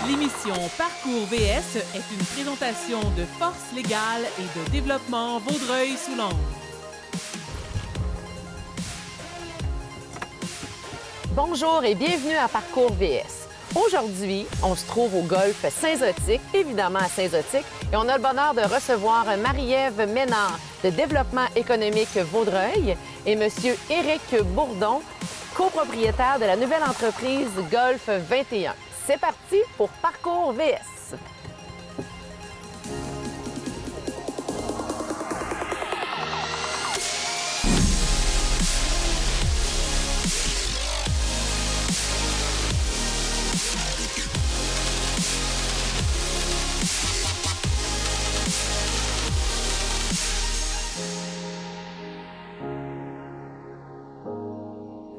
L'émission Parcours VS est une présentation de Force légale et de développement Vaudreuil-Soulanges. Bonjour et bienvenue à Parcours VS. Aujourd'hui, on se trouve au golfe Saint-Zotique, évidemment à Saint-Zotique, et on a le bonheur de recevoir Marie-Ève Ménard de Développement économique Vaudreuil et M. Éric Bourdon, copropriétaire de la nouvelle entreprise Golf 21. C'est parti pour Parcours VS.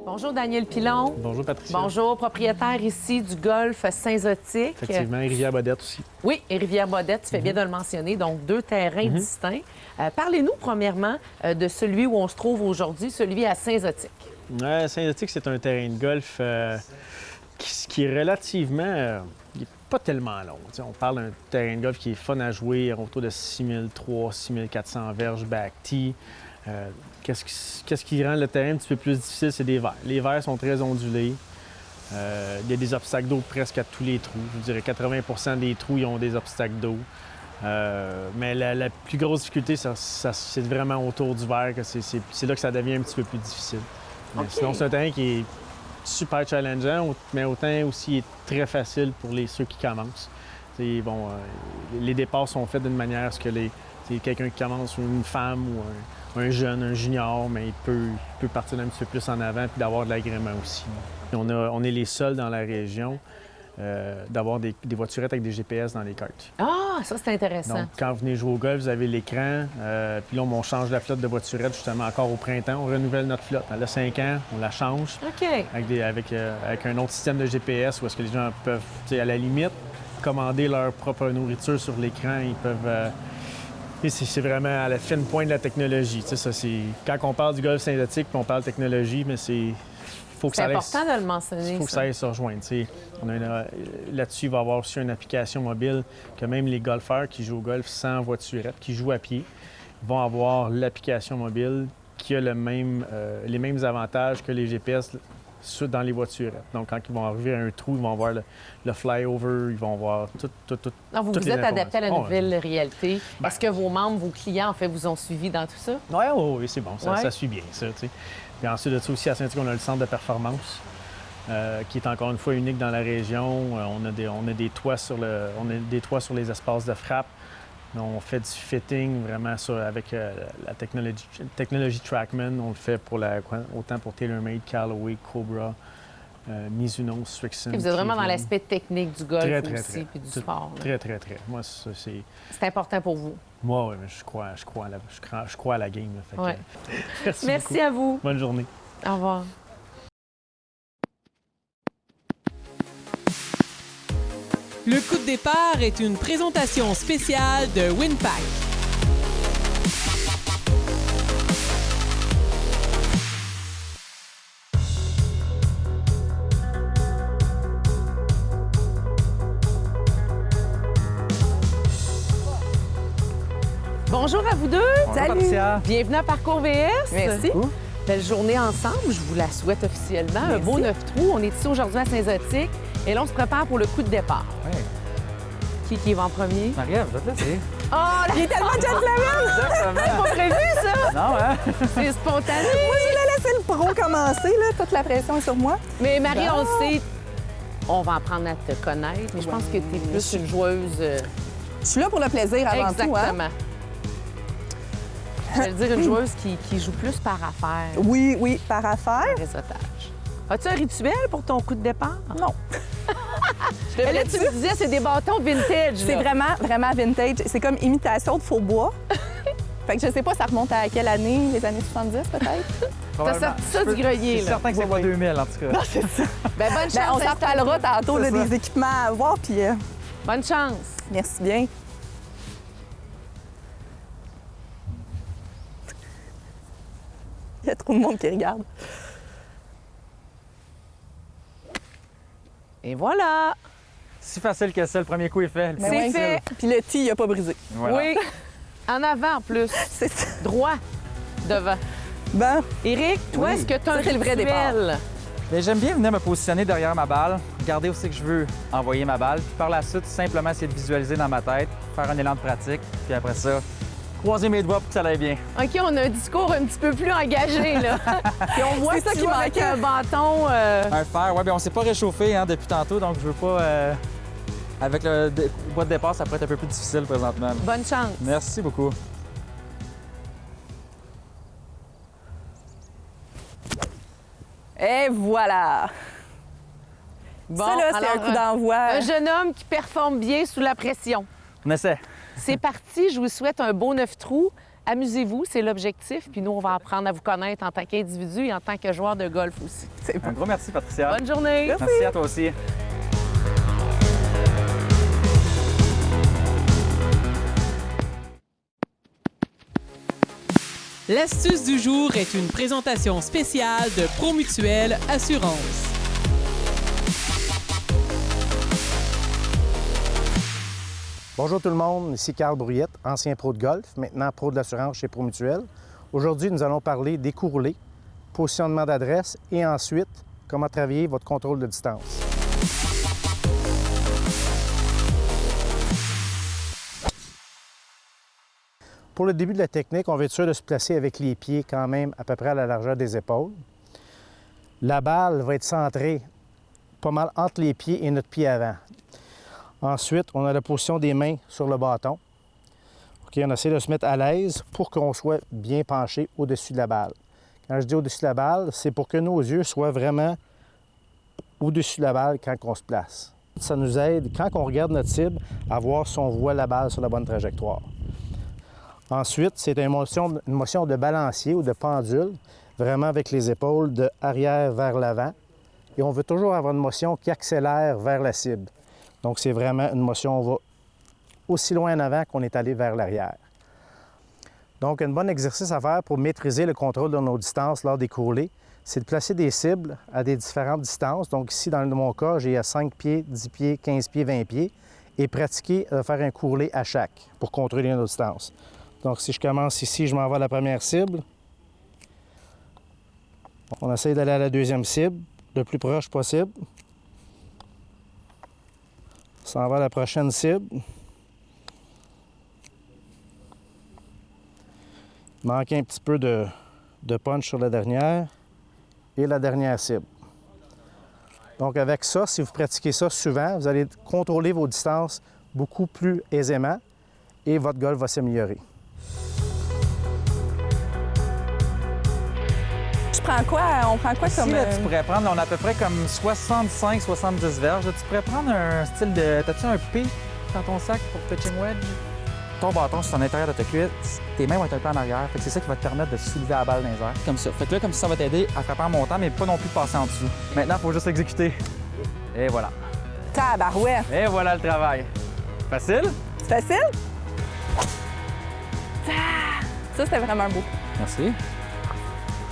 Bonjour Daniel Pilon. Bonjour Patricia. Bonjour, propriétaire ici du golfe Saint-Zotique. Effectivement, et Rivière-Bodette aussi. Oui, et Rivière-Bodette, tu fais bien de le mentionner, donc deux terrains distincts. Parlez-nous premièrement de celui où on se trouve aujourd'hui, celui à Saint-Zotique. Saint-Zotique, c'est un terrain de golf qui est relativement... il n'est pas tellement long. T'sais, on parle d'un terrain de golf qui est fun à jouer, autour de 6300, 6400 verges back tee. Qu'est-ce qui rend le terrain un petit peu plus difficile, c'est des verres. Les verres sont très ondulés. Il y a des obstacles d'eau presque à tous les trous. Je dirais 80 des trous, ils ont des obstacles d'eau. Mais la plus grosse difficulté, c'est vraiment autour du verre que c'est là que ça devient un petit peu plus difficile. Mais sinon, c'est un terrain qui est super challengeant, mais autant aussi il est très facile pour ceux qui commencent. Les départs sont faits d'une manière à ce que quelqu'un qui commence, une femme ou un jeune, un junior, mais il peut partir un petit peu plus en avant puis d'avoir de l'agrément aussi. On est les seuls dans la région d'avoir des voiturettes avec des GPS dans les cartes. Ah, ça c'est intéressant. Donc, quand vous venez jouer au golf, vous avez l'écran. Puis là, on change la flotte de voiturettes justement encore au printemps. On renouvelle notre flotte. Elle a 5 ans, on la change. OK. Avec un autre système de GPS où est-ce que les gens peuvent, à la limite, commander leur propre nourriture sur l'écran. Ils peuvent... c'est vraiment à la fine pointe de la technologie. Quand on parle du golf Saint-Zotique puis on parle de technologie, mais c'est important de le mentionner. Il faut que ça aille se rejoindre. Là-dessus, il va y avoir aussi une application mobile que même les golfeurs qui jouent au golf sans voiturette, qui jouent à pied, vont avoir l'application mobile qui a les mêmes avantages que les GPS dans les voiturettes. Donc, quand ils vont arriver à un trou, ils vont voir le flyover, ils vont voir tout. Donc, vous vous êtes adapté à la nouvelle réalité. Est-ce que vos membres, vos clients, en fait, vous ont suivi dans tout ça? Oui, c'est bon. Ça suit bien, ça. Puis ensuite de ça aussi, à Saint-Zotique, on a le centre de performance, qui est encore une fois unique dans la région. On a des toits sur les espaces de frappe. On fait du fitting vraiment avec la technologie Trackman. On le fait autant pour TaylorMade, Callaway, Cobra, Mizuno, Strixon. Et vous êtes vraiment dans l'aspect technique du golf aussi, puis du sport. Très, très, très. Moi, ça, c'est... C'est important pour vous. Moi, oui, mais je crois à la game. Merci à vous. Bonne journée. Au revoir. Le coup de départ est une présentation spéciale de Winpack. Bonjour à vous deux. Bonjour, Salut. Patricia. Bienvenue à Parcours VS. Merci. Belle journée ensemble, je vous la souhaite officiellement. Un beau 9 trous. On est ici aujourd'hui à Saint-Zotique et là, on se prépare pour le coup de départ. Oui. Qui va en premier? Marie-Ève, je vais te laisser. Oh, il est tellement gentleman! C'est pas prévu, ça! Non, hein? C'est spontané! Moi, je voulais laisser le pro commencer, là. Toute la pression est sur moi. Mais Marie, on le sait, on va apprendre à te connaître, mais je pense que tu es plus une joueuse... Je suis là pour le plaisir avant tout, hein? Exactement. Je vais dire une joueuse qui joue plus par affaire. Oui, par affaire. Réseautage. As-tu un rituel pour ton coup de départ? Non. Mais là, tu me disais, c'est des bâtons vintage. C'est vraiment, vraiment vintage. C'est comme imitation de faux bois. Fait que je sais pas, ça remonte à quelle année? Les années 70, peut-être? T'as sorti ça du grenier, Je suis là. certain que c'est pas 2000, en tout cas. Non, c'est ça. Ben, bonne chance. Ben, on s'en reparlera tantôt, là, C'est ça. des équipements à voir, puis Bonne chance. merci bien. Il y a trop de monde qui regarde. Et voilà. Si facile que ça, le premier coup est fait. Mais C'est ouais. fait. Puis le tee, il a pas brisé. Voilà. Oui. En avant, en plus. C'est ça. Droit. Devant. Bon, Éric, toi, Oui. est-ce que tu as un Ça, c'est le vrai rituel? Mais j'aime bien venir me positionner derrière ma balle, regarder où c'est que je veux envoyer ma balle, puis par la suite, simplement essayer de visualiser dans ma tête, faire un élan de pratique, puis après ça, croiser mes doigts pour que ça aille bien. OK, on a un discours un petit peu plus engagé, là. Puis on voit C'est ça ça qui avec manquait. un bâton. Un fer, ouais, bien on s'est pas réchauffé depuis tantôt, donc je veux pas... avec le bois de départ, ça pourrait être un peu plus difficile présentement. Bonne chance. Merci beaucoup. et voilà. Bon, ça, là, c'est alors, un coup d'envoi. un jeune homme qui performe bien sous la pression. On essaie. C'est parti. Je vous souhaite un beau 9 trous. Amusez-vous, c'est l'objectif. Puis nous, on va apprendre à vous connaître en tant qu'individu et en tant que joueur de golf aussi. C'est bon. Un gros merci, Patricia. Bonne journée. Merci à toi aussi. L'astuce du jour est une présentation spéciale de Promutuelle Assurance. Bonjour tout le monde, ici Carl Brouillette, ancien pro de golf, maintenant pro de l'assurance chez Promutuelle. Aujourd'hui, nous allons parler des coups roulés, positionnement d'adresse et ensuite, comment travailler votre contrôle de distance. Pour le début de la technique, on va être sûr de se placer avec les pieds quand même à peu près à la largeur des épaules. La balle va être centrée pas mal entre les pieds et notre pied avant. Ensuite, on a la position des mains sur le bâton. OK, on essaie de se mettre à l'aise pour qu'on soit bien penché au-dessus de la balle. Quand je dis au-dessus de la balle, c'est pour que nos yeux soient vraiment au-dessus de la balle quand on se place. Ça nous aide, quand on regarde notre cible, à voir si on voit la balle sur la bonne trajectoire. Ensuite, c'est une motion de balancier ou de pendule, vraiment avec les épaules de arrière vers l'avant. Et on veut toujours avoir une motion qui accélère vers la cible. Donc, c'est vraiment une motion, on va aussi loin en avant qu'on est allé vers l'arrière. Donc, un bon exercice à faire pour maîtriser le contrôle de nos distances lors des coups roulés, c'est de placer des cibles à des différentes distances. Donc, ici, dans mon cas, j'ai à 5 pieds, 10 pieds, 15 pieds, 20 pieds, et pratiquer à faire un coup roulé à chaque pour contrôler nos distances. Donc, si je commence ici, je m'en vais à la première cible. On essaie d'aller à la deuxième cible, le plus proche possible. On s'en va à la prochaine cible. Il manque un petit peu de punch sur la dernière. Et la dernière cible. Donc avec ça, si vous pratiquez ça souvent, vous allez contrôler vos distances beaucoup plus aisément et votre golf va s'améliorer. Je prends quoi? On prend quoi Ici, comme... là, tu pourrais prendre, on a à peu près comme 65-70 verges. Là, tu pourrais prendre un style de... T'as-tu un P dans ton sac pour pitching wedge? Ton bâton sur l'intérieur de ta cuisse, tes mains vont être un peu en arrière. Fait que c'est ça qui va te permettre de soulever la balle dans les airs. Comme ça. Fait que là, comme ça va t'aider à frapper en montant, mais pas non plus passer en dessous. Maintenant, il faut juste exécuter. Et voilà. Tabarouette. Et voilà le travail. Facile? C'est facile? Ça, c'était vraiment beau. Merci.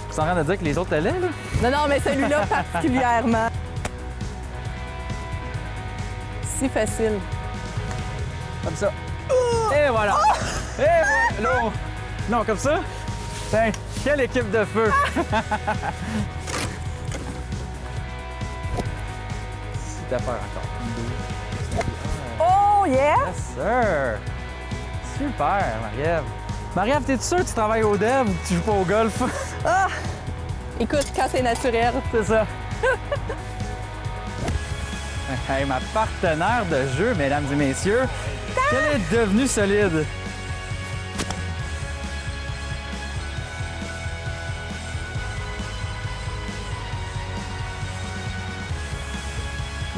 Tu es en train de dire que les autres allaient, là? Non, non, mais celui-là particulièrement. Si facile. Comme ça. Et voilà! Et voilà! Non! Non, comme ça? Tiens, quelle équipe de feu! Si t'as peur encore. Oh, yeah! Yes, sir! Super, Marie-Ève. Marie-Ève, t'es sûre que tu travailles au dev ou que tu joues pas au golf? Ah! Écoute, quand c'est naturel. C'est ça. Hey, ma partenaire de jeu, mesdames et messieurs, qu'elle est devenue solide.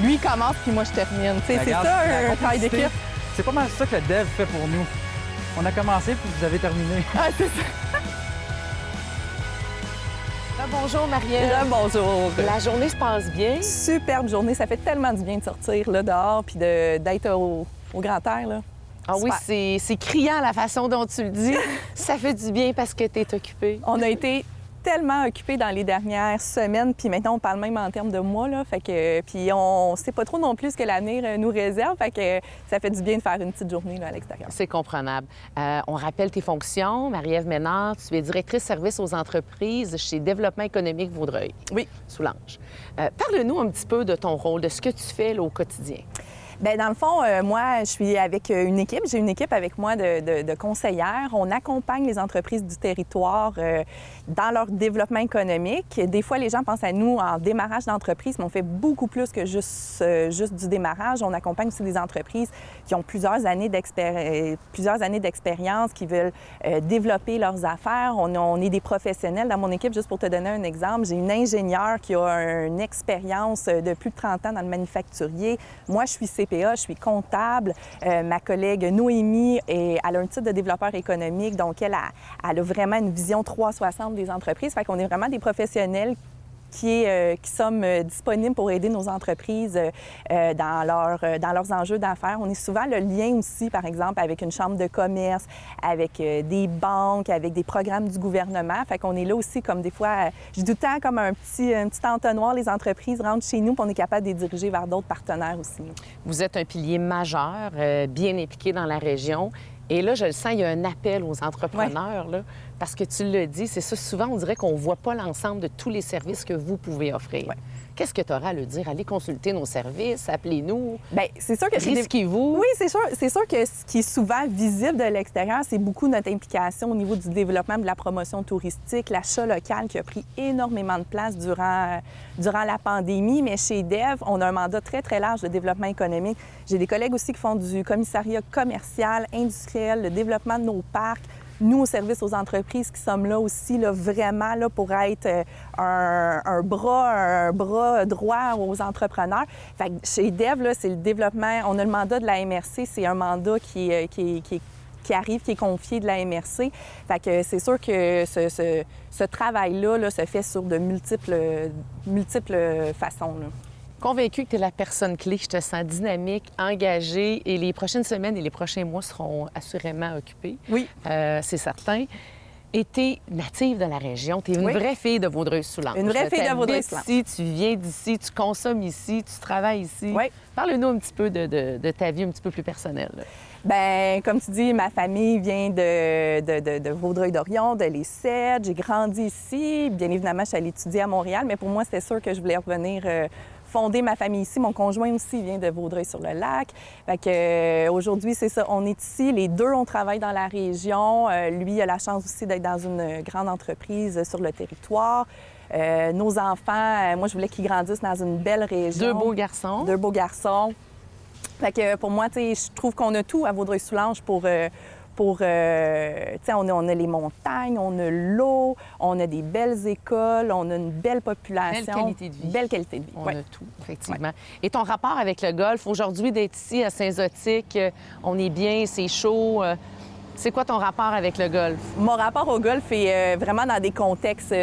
Lui, il commence, puis moi, je termine. Tu sais, c'est Regarde, ça, la un travail complicité, d'équipe. C'est pas mal ça que le dev fait pour nous. On a commencé, puis vous avez terminé. Ah, c'est ça. Bonjour, Marie-Ève. Bonjour. La journée se passe bien. Superbe journée. Ça fait tellement du bien de sortir là, dehors puis d'être au grand air. Là. Ah oui, Super. c'est criant la façon dont tu le dis. Ça fait du bien parce que tu es occupé. On a été tellement occupés dans les dernières semaines, puis maintenant, on parle même en termes de mois, là, fait que, puis on sait pas trop non plus ce que l'avenir nous réserve, fait que ça fait du bien de faire une petite journée là, à l'extérieur. C'est comprenable. On rappelle tes fonctions. Marie-Ève Ménard, tu es directrice service aux entreprises chez Développement économique Vaudreuil. Oui. Soulanges. Parle-nous un petit peu de ton rôle, de ce que tu fais là, au quotidien. Bien, dans le fond, moi, je suis avec une équipe. J'ai une équipe avec moi de conseillères. On accompagne les entreprises du territoire dans leur développement économique. Des fois, les gens pensent à nous en démarrage d'entreprise, mais on fait beaucoup plus que juste du démarrage. On accompagne aussi des entreprises qui ont plusieurs années d'expérience, qui veulent développer leurs affaires. On est des professionnels. Dans mon équipe, juste pour te donner un exemple, j'ai une ingénieure qui a une expérience de plus de 30 ans dans le manufacturier. Moi, je suis CPA, je suis comptable. Ma collègue Noémie, elle a un titre de développeur économique, donc elle a vraiment une vision 360 des entreprises. Fait qu'on est vraiment des professionnels qui sommes disponibles pour aider nos entreprises dans leurs enjeux d'affaires. On est souvent le lien aussi, par exemple, avec une chambre de commerce, avec des banques, avec des programmes du gouvernement. Fait qu'on est là aussi comme des fois, je dis tout le temps comme un petit entonnoir, les entreprises rentrent chez nous puis on est capable de les diriger vers d'autres partenaires aussi. Vous êtes un pilier majeur, bien impliqué dans la région. Et là, je le sens, il y a un appel aux entrepreneurs, là, parce que tu le dis, c'est ça, souvent, on dirait qu'on ne voit pas l'ensemble de tous les services que vous pouvez offrir. Ouais. Qu'est-ce que tu auras à le dire? Allez consulter nos services, appelez-nous. Bien, c'est sûr que risquez-vous. Oui, c'est sûr que ce qui est souvent visible de l'extérieur, c'est beaucoup notre implication au niveau du développement de la promotion touristique, l'achat local qui a pris énormément de place durant la pandémie. Mais chez Dev, on a un mandat très, très large de développement économique. J'ai des collègues aussi qui font du commissariat commercial, industriel, le développement de nos parcs. Nous, au service aux entreprises qui sommes là aussi, là, vraiment là, pour être un bras droit aux entrepreneurs. Fait que chez Dev, là, c'est le développement. On a le mandat de la MRC. C'est un mandat qui arrive, qui est confié de la MRC. Fait que c'est sûr que ce travail-là là, se fait sur de multiples façons, là. Convaincue que tu es la personne clé, je te sens dynamique, engagée et les prochaines semaines et les prochains mois seront assurément occupés. Oui. C'est certain. Et tu es native de la région, tu es une vraie fille de Vaudreuil-Soulanges. Une vraie fille de Vaudreuil-Soulanges. Tu viens d'ici, tu consommes ici, tu travailles ici. Oui. Parle-nous un petit peu de ta vie un petit peu plus personnelle. Bien, comme tu dis, ma famille vient de Vaudreuil-Dorion, de l'Écède. J'ai grandi ici. Bien évidemment, je suis allée étudier à Montréal, mais pour moi, c'était sûr que je voulais revenir fonder ma famille ici. Mon conjoint aussi vient de Vaudreuil-sur-le-Lac. Fait que aujourd'hui, c'est ça, on est ici. Les deux, on travaille dans la région. Lui, il a la chance aussi d'être dans une grande entreprise sur le territoire. Nos enfants, moi, je voulais qu'ils grandissent dans une belle région. Deux beaux garçons. Deux beaux garçons. Fait que pour moi, tu sais, je trouve qu'on a tout à Vaudreuil-Soulanges pour tu sais, on a les montagnes, on a l'eau, on a des belles écoles, on a une belle population. Belle qualité de vie. Belle qualité de vie, On ouais. a tout, effectivement. Ouais. Et ton rapport avec le golf, aujourd'hui, d'être ici à Saint-Zotique, on est bien, c'est chaud. C'est quoi ton rapport avec le golf? Mon rapport au golf est vraiment dans des contextes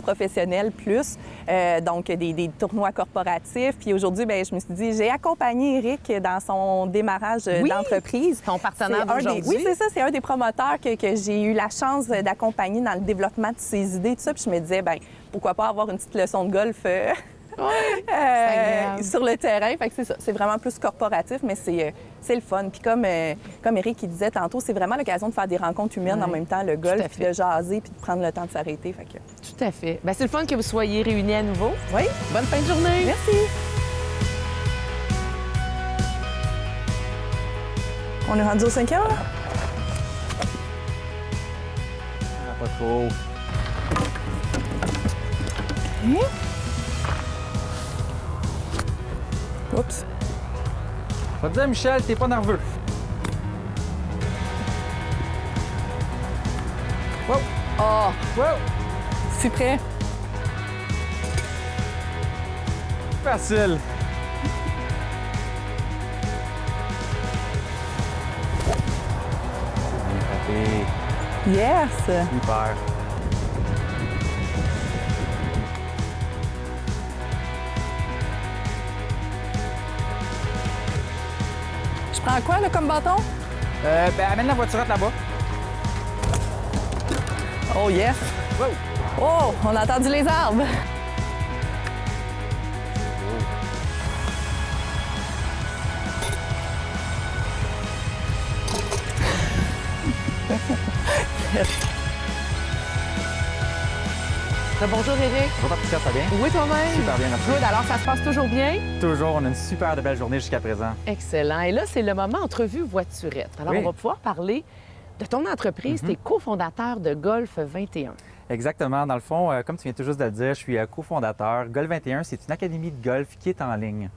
professionnels plus, donc des tournois corporatifs. Puis aujourd'hui, bien, je me suis dit, j'ai accompagné Éric dans son démarrage d'entreprise. Ton partenaire d'aujourd'hui. Oui, c'est ça. C'est un des promoteurs que j'ai eu la chance d'accompagner dans le développement de ses idées, tout ça. Puis je me disais, bien, pourquoi pas avoir une petite leçon de golf sur le terrain. Fait que c'est ça. C'est vraiment plus corporatif, mais c'est le fun. Puis comme Éric il disait tantôt, c'est vraiment l'occasion de faire des rencontres humaines en même temps, le golf, puis de jaser, puis de prendre le temps de s'arrêter. Fait que... Tout à fait. Bien, c'est le fun que vous soyez réunis à nouveau. Oui. Bonne fin de journée. Merci. On est rendu au 5e, là? Pas trop. Oups. Va te dire, Michel, t'es pas nerveux. Wow! Oh, Wow! c'est prêt. Facile. Bien frappé. Yes! Super. Je prends quoi, là, comme bâton? Ben, amène la voiturette là-bas. Oh, yes! Wow! Oh, on a entendu les arbres. Bonjour Éric. Bonjour Patricia, ça va bien? Oui, toi-même? Super bien, merci. Good. Alors, ça se passe toujours bien? Toujours, on a une super de belle journée jusqu'à présent. Excellent. Et là, c'est le moment entrevue voiturette. Alors, Oui. on va pouvoir parler de ton entreprise. Tu es cofondateur de Golf 21. Exactement. Dans le fond, comme tu viens tout juste de le dire, je suis cofondateur. Golf 21, c'est une académie de golf qui est en ligne.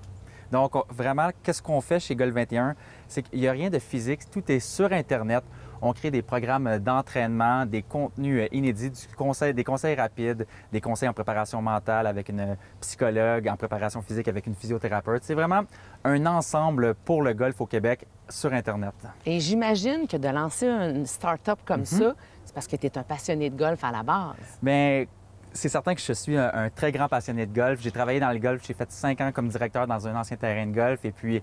Donc, vraiment, qu'est-ce qu'on fait chez Golf 21? C'est qu'il n'y a rien de physique, tout est sur Internet. On crée des programmes d'entraînement, des contenus inédits, des conseils rapides, des conseils en préparation mentale avec une psychologue, en préparation physique avec une physiothérapeute. C'est vraiment un ensemble pour le golf au Québec sur Internet. Et j'imagine que de lancer une start-up comme ça, c'est parce que tu es un passionné de golf à la base. Bien, c'est certain que je suis un très grand passionné de golf. J'ai travaillé dans le golf, j'ai fait 5 ans comme directeur dans un ancien terrain de golf et puis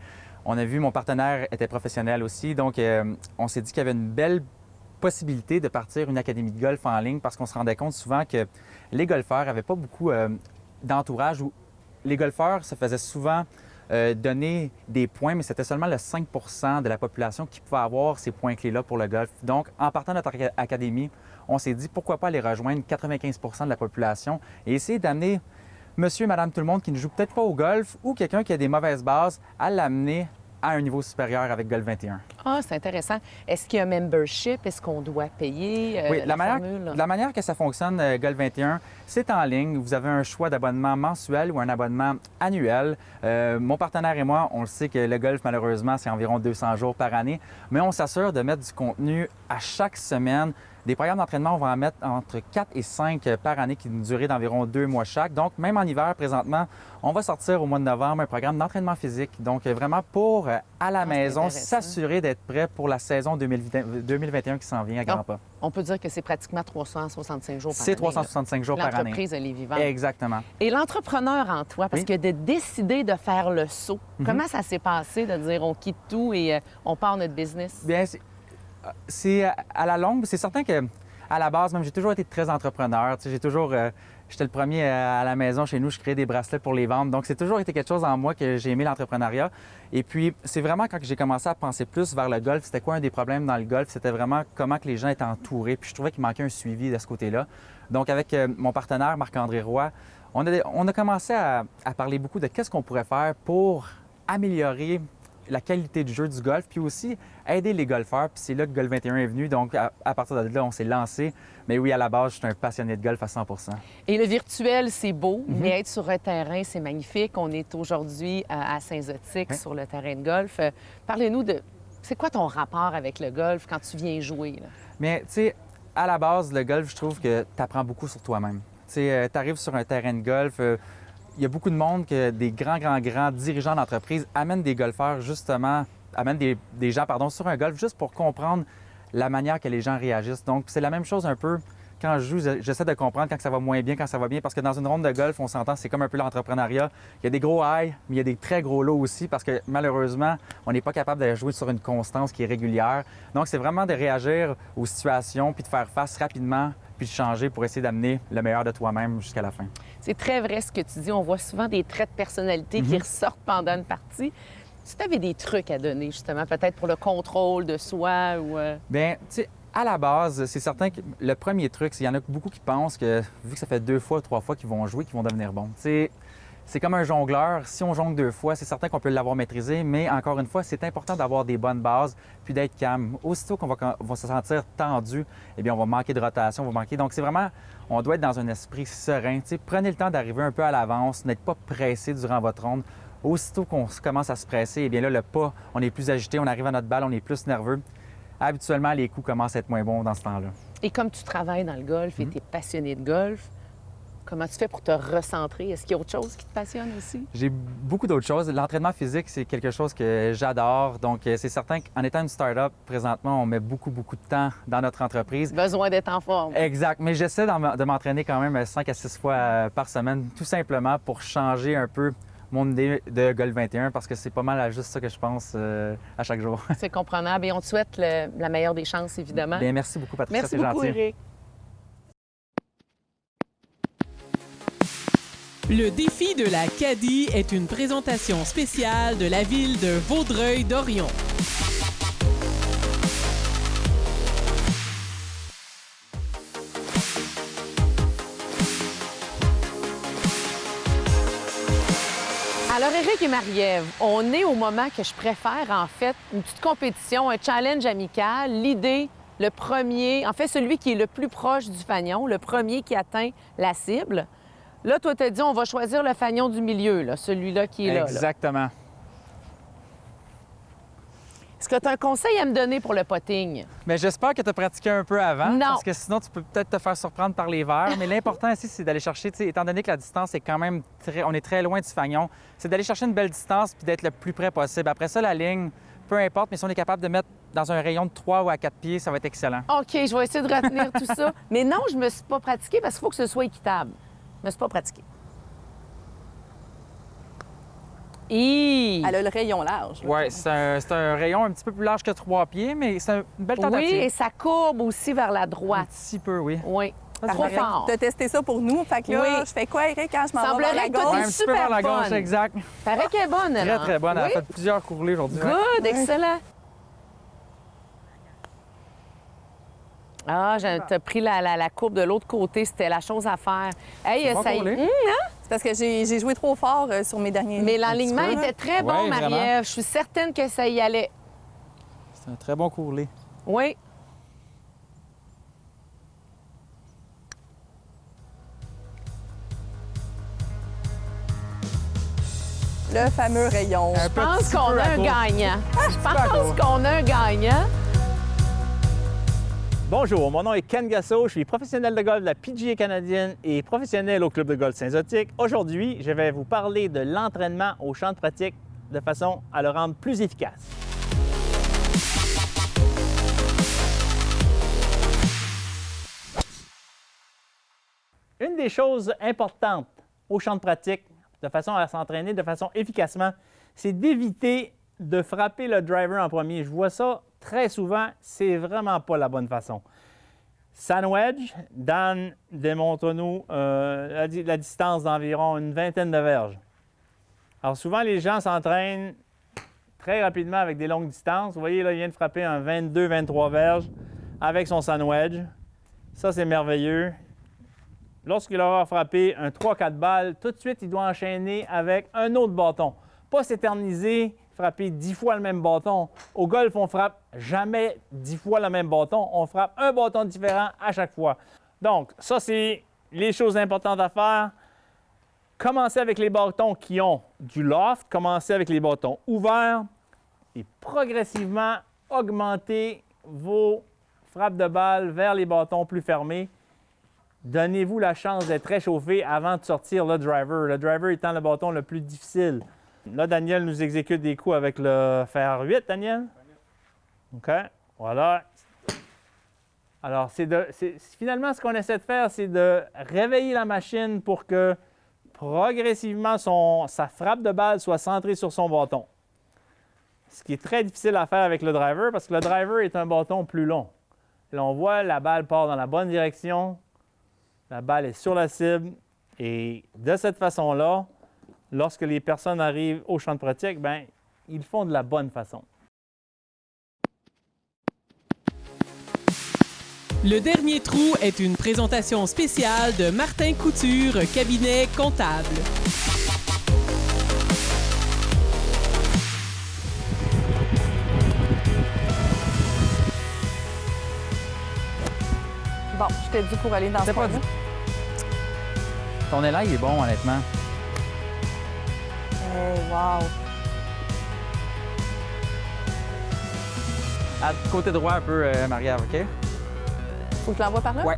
on a vu, mon partenaire était professionnel aussi, donc on s'est dit qu'il y avait une belle possibilité de partir une académie de golf en ligne parce qu'on se rendait compte souvent que les golfeurs n'avaient pas beaucoup d'entourage où les golfeurs se faisaient souvent donner des points, mais c'était seulement le 5 de la population qui pouvait avoir ces points clés-là pour le golf. Donc, en partant de notre académie, on s'est dit pourquoi pas aller rejoindre 95 de la population et essayer d'amener monsieur, madame, tout le monde qui ne joue peut-être pas au golf ou quelqu'un qui a des mauvaises bases à l'amener à un niveau supérieur avec Golf 21. Ah, c'est intéressant. Est-ce qu'il y a un membership? Est-ce qu'on doit payer Oui, la formule? manière que ça fonctionne, Golf 21, c'est en ligne. Vous avez un choix d'abonnement mensuel ou un abonnement annuel. Mon partenaire et moi, on le sait que le golf, malheureusement, c'est environ 200 jours par année, mais on s'assure de mettre du contenu à chaque semaine. Des programmes d'entraînement, on va en mettre entre 4 et 5 par année qui vont durer d'environ 2 mois chaque. Donc, même en hiver, présentement, on va sortir au mois de novembre un programme d'entraînement physique. Donc, vraiment pour, à la maison, s'assurer d'être prêt pour la saison 2021 qui s'en vient à grands pas. On peut dire que c'est pratiquement 365 jours par année. C'est 365 jours par année. L'entreprise, elle est vivante. Exactement. Et l'entrepreneur en toi, parce Oui. que de décider de faire le saut, comment ça s'est passé de dire on quitte tout et on part notre business? Bien, c'est à la longue, c'est certain que à la base, même, j'ai toujours été très entrepreneur. Tu sais, j'ai toujours, j'étais le premier à la maison chez nous, je créais des bracelets pour les vendre. Donc, c'est toujours été quelque chose en moi que j'ai aimé l'entrepreneuriat. Et puis, c'est vraiment quand j'ai commencé à penser plus vers le golf, c'était quoi un des problèmes dans le golf? C'était vraiment comment que les gens étaient entourés. Puis, je trouvais qu'il manquait un suivi de ce côté-là. Donc, avec mon partenaire, Marc-André Roy, on a commencé à parler beaucoup de qu'est-ce qu'on pourrait faire pour améliorer la qualité du jeu du golf, puis aussi aider les golfeurs. Puis c'est là que Golf 21 est venu. Donc, à partir de là, on s'est lancé. Mais oui, à la base, je suis un passionné de golf à 100 Et le virtuel, c'est beau, mais être sur un terrain, c'est magnifique. On est aujourd'hui à Saint-Zotique, sur le terrain de golf. Parlez-nous de... C'est quoi ton rapport avec le golf quand tu viens jouer, là? Mais, tu sais, à la base, le golf, je trouve que tu apprends beaucoup sur toi-même. Tu sais, tu arrives sur un terrain de golf... il y a beaucoup de monde que des grands dirigeants d'entreprise amènent des golfeurs, justement, amènent des gens, sur un golf juste pour comprendre la manière que les gens réagissent. Donc, c'est la même chose un peu quand je joue, j'essaie de comprendre quand ça va moins bien, quand ça va bien, parce que dans une ronde de golf, on s'entend, c'est comme un peu l'entrepreneuriat. Il y a des gros highs, mais il y a des très gros lows aussi, parce que malheureusement, on n'est pas capable de jouer sur une constance qui est régulière. Donc, c'est vraiment de réagir aux situations, puis de faire face rapidement, puis de changer pour essayer d'amener le meilleur de toi-même jusqu'à la fin. C'est très vrai ce que tu dis. On voit souvent des traits de personnalité qui ressortent pendant une partie. Si tu avais des trucs à donner, justement, peut-être pour le contrôle de soi ou... Bien, tu sais, à la base, c'est certain que le premier truc, c'est qu'il y en a beaucoup qui pensent que, vu que ça fait 2 fois ou 3 fois qu'ils vont jouer, qu'ils vont devenir bons. Tu sais, c'est comme un jongleur. Si on jongle 2 fois, c'est certain qu'on peut l'avoir maîtrisé, mais encore une fois, c'est important d'avoir des bonnes bases puis d'être calme. Aussitôt qu'on va se sentir tendu, eh bien, on va manquer de rotation, on va manquer. Donc, c'est vraiment, on doit être dans un esprit serein. Tu sais, prenez le temps d'arriver un peu à l'avance, n'êtes pas pressé durant votre ronde. Aussitôt qu'on commence à se presser, eh bien là, le pas, on est plus agité, on arrive à notre balle, on est plus nerveux. Habituellement, les coups commencent à être moins bons dans ce temps-là. Et comme tu travailles dans le golf et tu es passionné de golf, comment tu fais pour te recentrer? Est-ce qu'il y a autre chose qui te passionne aussi? J'ai beaucoup d'autres choses. L'entraînement physique, c'est quelque chose que j'adore. Donc, c'est certain qu'en étant une start-up, présentement, on met beaucoup de temps dans notre entreprise. Besoin d'être en forme. Exact. Mais j'essaie de m'entraîner quand même 5 à 6 fois par semaine, tout simplement pour changer un peu mon idée de Golf 21 parce que c'est pas mal à juste ça que je pense à chaque jour. C'est comprenable et on te souhaite la meilleure des chances, évidemment. Bien, merci beaucoup, Patricia. Merci c'est beaucoup, gentil. Éric. Le défi de la Cadie est une présentation spéciale de la ville de Vaudreuil-Dorion. Alors, Éric et Marie-Ève, on est au moment que je préfère, en fait, une petite compétition, un challenge amical. L'idée, le premier, en fait, celui qui est le plus proche du fanion, le premier qui atteint la cible. Là, toi, t'as dit, on va choisir le fanion du milieu, là, celui-là qui est là. Exactement. Est-ce que tu as un conseil à me donner pour le potting? Mais j'espère que tu as pratiqué un peu avant. Non. Parce que sinon, tu peux peut-être te faire surprendre par les verres. Mais l'important ici, c'est d'aller chercher, tu sais, étant donné que la distance est quand même on est très loin du fanion, c'est d'aller chercher une belle distance puis d'être le plus près possible. Après ça, la ligne, peu importe, mais si on est capable de mettre dans un rayon de 3 ou à 4 pieds, ça va être excellent. OK, je vais essayer de retenir tout ça. Mais non, je me suis pas pratiquée parce qu'il faut que ce soit équitable. Je me suis pas pratiquée. Elle a le rayon large. Oui, c'est un rayon un petit peu plus large que 3 pieds, mais c'est une belle tentative. Oui, et ça courbe aussi vers la Un droite. petit peu, oui. Oui. Ça, Trop c'est fort. Tu as testé ça pour nous. Fait que là, Oui. je fais quoi, Eric, quand je m'en vais vers Semblerait la que toi, gauche? Ouais, un petit peu vers la gauche, bonne. exact. Paraît qu'elle est bonne, elle. Très, hein? très bonne. Elle a Oui. fait plusieurs courlées aujourd'hui. ouais. Good, excellent. Ah, t'as pris la courbe de l'autre côté. C'était la chose à faire. Hey, C'est pas ça y courlé. C'est parce que j'ai joué trop fort sur mes derniers... Mais l'alignement Un petit peu, là. était très bon, Ouais, vraiment. Marie-Ève. Je suis certaine que ça y allait. C'est un très bon courlé. Oui. Le fameux rayon. Je pense qu'on a un gagnant. Je à pense cause. qu'on a un gagnant. Bonjour, mon nom est Ken Gasso, je suis professionnel de golf de la PGA canadienne et professionnel au Club de golf Saint-Zotique. Aujourd'hui, je vais vous parler de l'entraînement au champ de pratique de façon à le rendre plus efficace. Une des choses importantes au champ de pratique, de façon à s'entraîner de façon efficacement, c'est d'éviter de frapper le driver en premier. Je vois ça très souvent, c'est vraiment pas la bonne façon. Sandwedge, Dan démontre-nous la distance d'environ une vingtaine de verges. Alors souvent, les gens s'entraînent très rapidement avec des longues distances. Vous voyez, là, il vient de frapper un 22-23 verges avec son sandwedge. Ça, c'est merveilleux. Lorsqu'il aura frappé un 3-4 balles, tout de suite, il doit enchaîner avec un autre bâton. Pas s'éterniser, frapper 10 fois le même bâton. Au golf, on frappe jamais 10 fois le même bâton. On frappe un bâton différent à chaque fois. Donc, ça, c'est les choses importantes à faire. Commencez avec les bâtons qui ont du loft. Commencez avec les bâtons ouverts. Et progressivement, augmentez vos frappes de balle vers les bâtons plus fermés. Donnez-vous la chance d'être réchauffé avant de sortir le driver. Le driver étant le bâton le plus difficile. Là, Daniel nous exécute des coups avec le fer 8, Daniel. OK. Voilà. Alors, finalement, ce qu'on essaie de faire, c'est de réveiller la machine pour que progressivement, sa frappe de balle soit centrée sur son bâton. Ce qui est très difficile à faire avec le driver parce que le driver est un bâton plus long. Là, on voit la balle part dans la bonne direction. La balle est sur la cible. Et de cette façon-là, lorsque les personnes arrivent au champ de pratique, bien, ils font de la bonne façon. Le dernier trou est une présentation spéciale de Martin Couture, cabinet comptable. Bon, je t'ai dit pour aller dans ce C'est pas coin-là. Ton élan, il est bon, honnêtement. Hey, wow. À côté droit un peu, Marie-Ève, OK? Faut que je l'envoie par là? Ouais.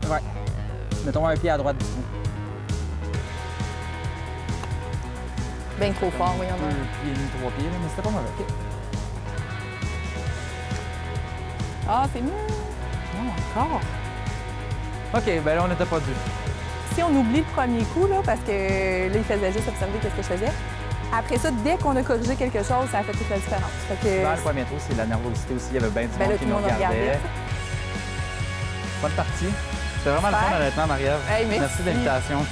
Mettons un pied à droite du trou. Bien trop fort, voyons. Un pied et demi, 3 pieds, là, mais c'était pas mauvais. OK. Ah, c'est mieux. Non, encore? OK, ben là, on n'était pas dû. Si on oublie le premier coup, là, parce que là, il faisait juste observer qu'est-ce que je faisais. Après ça, dès qu'on a corrigé quelque chose, ça a fait toute la différence. Fait que, Souvent, le premier trou, c'est la nervosité aussi. Il y avait bien du ben monde là, qui tout le nous monde regardait. regardait. Bonne partie. C'était vraiment le Super. fun, honnêtement, Marie-Ève. Hey, merci. de l'invitation.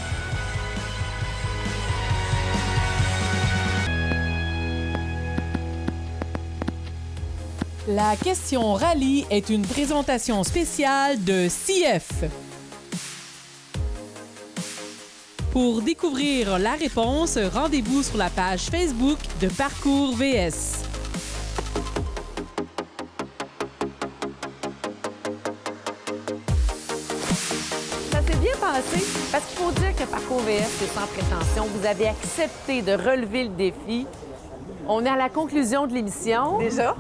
La question rallye est une présentation spéciale de CF. Pour découvrir la réponse, rendez-vous sur la page Facebook de Parcours VS. Ça s'est bien passé parce qu'il faut dire que Parcours VS, c'est sans prétention. Vous avez accepté de relever le défi. On est à la conclusion de l'émission. Déjà?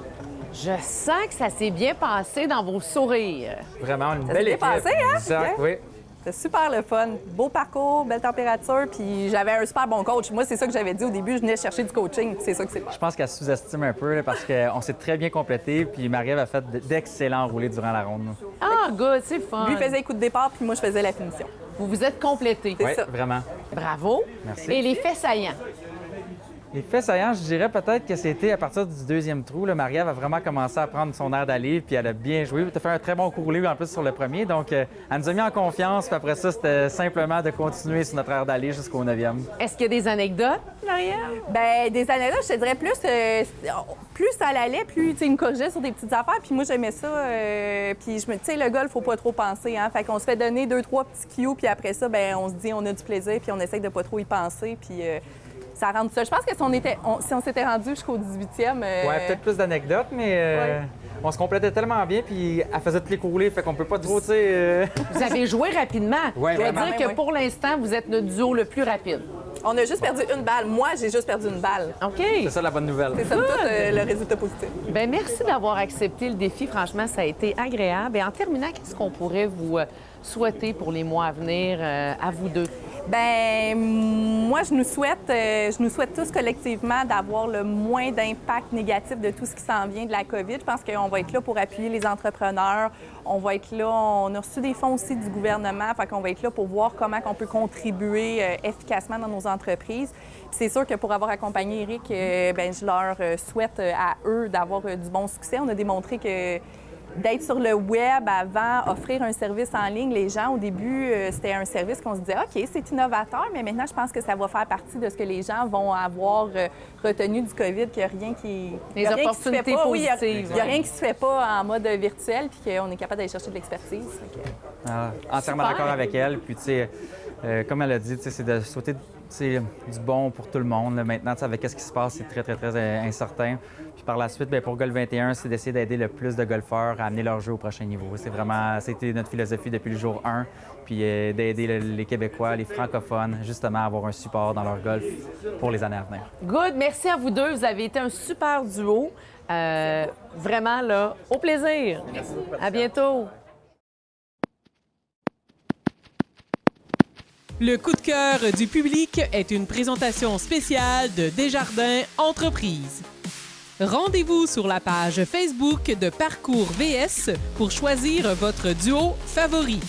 Je sens que ça s'est bien passé dans vos sourires. Vraiment, une Ça belle s'est équipe. bien passé, hein? Exact, oui. C'était super le fun. Beau parcours, belle température, puis j'avais un super bon coach. Moi, c'est ça que j'avais dit au début, je venais chercher du coaching, puis c'est ça que c'est pas. Je pense qu'elle sous-estime un peu là, parce qu'on s'est très bien complété, puis Marie-Ève a fait d'excellents roulés durant la ronde. Ah, good, c'est fun. Lui faisait les coups de départ, puis moi, je faisais la finition. Vous vous êtes complétés. C'est Oui, ça. vraiment. Bravo. Merci. Et les faits saillants. Les faits saillants, je dirais peut-être que c'était à partir du deuxième trou. Marie-Ève a vraiment commencé à prendre son air d'aller, puis elle a bien joué. Elle a fait un très bon coup roulé en plus sur le premier. Donc, elle nous a mis en confiance. Puis après ça, c'était simplement de continuer sur notre air d'aller jusqu'au 9e. Est-ce qu'il y a des anecdotes, Marie-Ève? Ben des anecdotes, je te dirais plus ça allait, plus il me corrigeait sur des petites affaires. Puis moi, j'aimais ça. Puis je me dis, le golf, faut pas trop penser. Hein? Fait qu'on se fait donner 2-3 petits cues, puis après ça, ben on se dit, on a du plaisir, puis on essaie de pas trop y penser. Puis ça rentre ça. Je pense que si on s'était rendu jusqu'au 18e... Ouais, peut-être plus d'anecdotes, mais on se complétait tellement bien, puis elle faisait tous les coups roulés, fait qu'on peut pas trop, tu sais... Vous avez joué rapidement. Ouais, Je dois vraiment. dire que Ouais. pour l'instant, vous êtes le duo le plus rapide. On a juste perdu une balle. Moi, j'ai juste perdu une balle. OK. C'est ça la bonne nouvelle. C'est somme toute le résultat positif. Bien, merci d'avoir accepté le défi. Franchement, ça a été agréable. Et en terminant, qu'est-ce qu'on pourrait vous souhaiter pour les mois à venir à vous deux? Ben moi, je nous souhaite tous collectivement d'avoir le moins d'impact négatif de tout ce qui s'en vient de la COVID. Je pense qu'on va être là pour appuyer les entrepreneurs. On va être là, on a reçu des fonds aussi du gouvernement, fait qu'on va être là pour voir comment on peut contribuer efficacement dans nos entreprises. Puis c'est sûr que pour avoir accompagné Éric, ben je leur souhaite à eux d'avoir du bon succès. On a démontré que d'être sur le web avant, offrir un service en ligne, les gens, au début, c'était un service qu'on se disait, OK, c'est innovateur, mais maintenant, je pense que ça va faire partie de ce que les gens vont avoir retenu du COVID, qu'il n'y a rien qui... Les il y a rien qui se fait opportunités pas. Oui, positives. il n'y a rien qui se fait pas en mode virtuel, puis qu'on est capable d'aller chercher de l'expertise. Fait que- Ah, entièrement Super. d'accord avec elle. Puis, tu sais, comme elle a dit, tu sais, c'est de souhaiter du bon pour tout le monde. Là. Maintenant, tu sais, avec ce qui se passe, c'est très, très, très incertain. Puis par la suite, bien, pour Golf 21, c'est d'essayer d'aider le plus de golfeurs à amener leur jeu au prochain niveau. C'est vraiment, c'était notre philosophie depuis le jour 1. Puis d'aider les Québécois, les francophones, justement, à avoir un support dans leur golf pour les années à venir. Good. Merci à vous deux. Vous avez été un super duo. Vraiment, là, au plaisir. À bientôt. Le coup de cœur du public est une présentation spéciale de Desjardins Entreprises. Rendez-vous sur la page Facebook de Parcours VS pour choisir votre duo favori.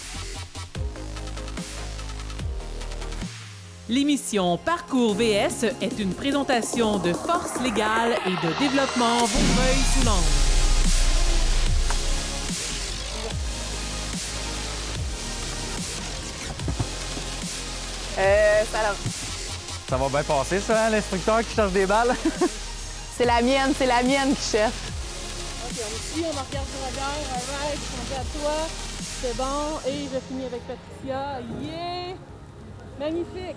L'émission Parcours VS est une présentation de Force légale et de développement Vaudreuil-Soulanges. Ça va bien passer, ça, hein, l'instructeur qui cherche des balles? C'est la mienne qui cherche. OK, on est ici, on en regarde sur la guerre. All right, on est à toi. C'est bon. Et je finis avec Patricia. Yeah! Magnifique!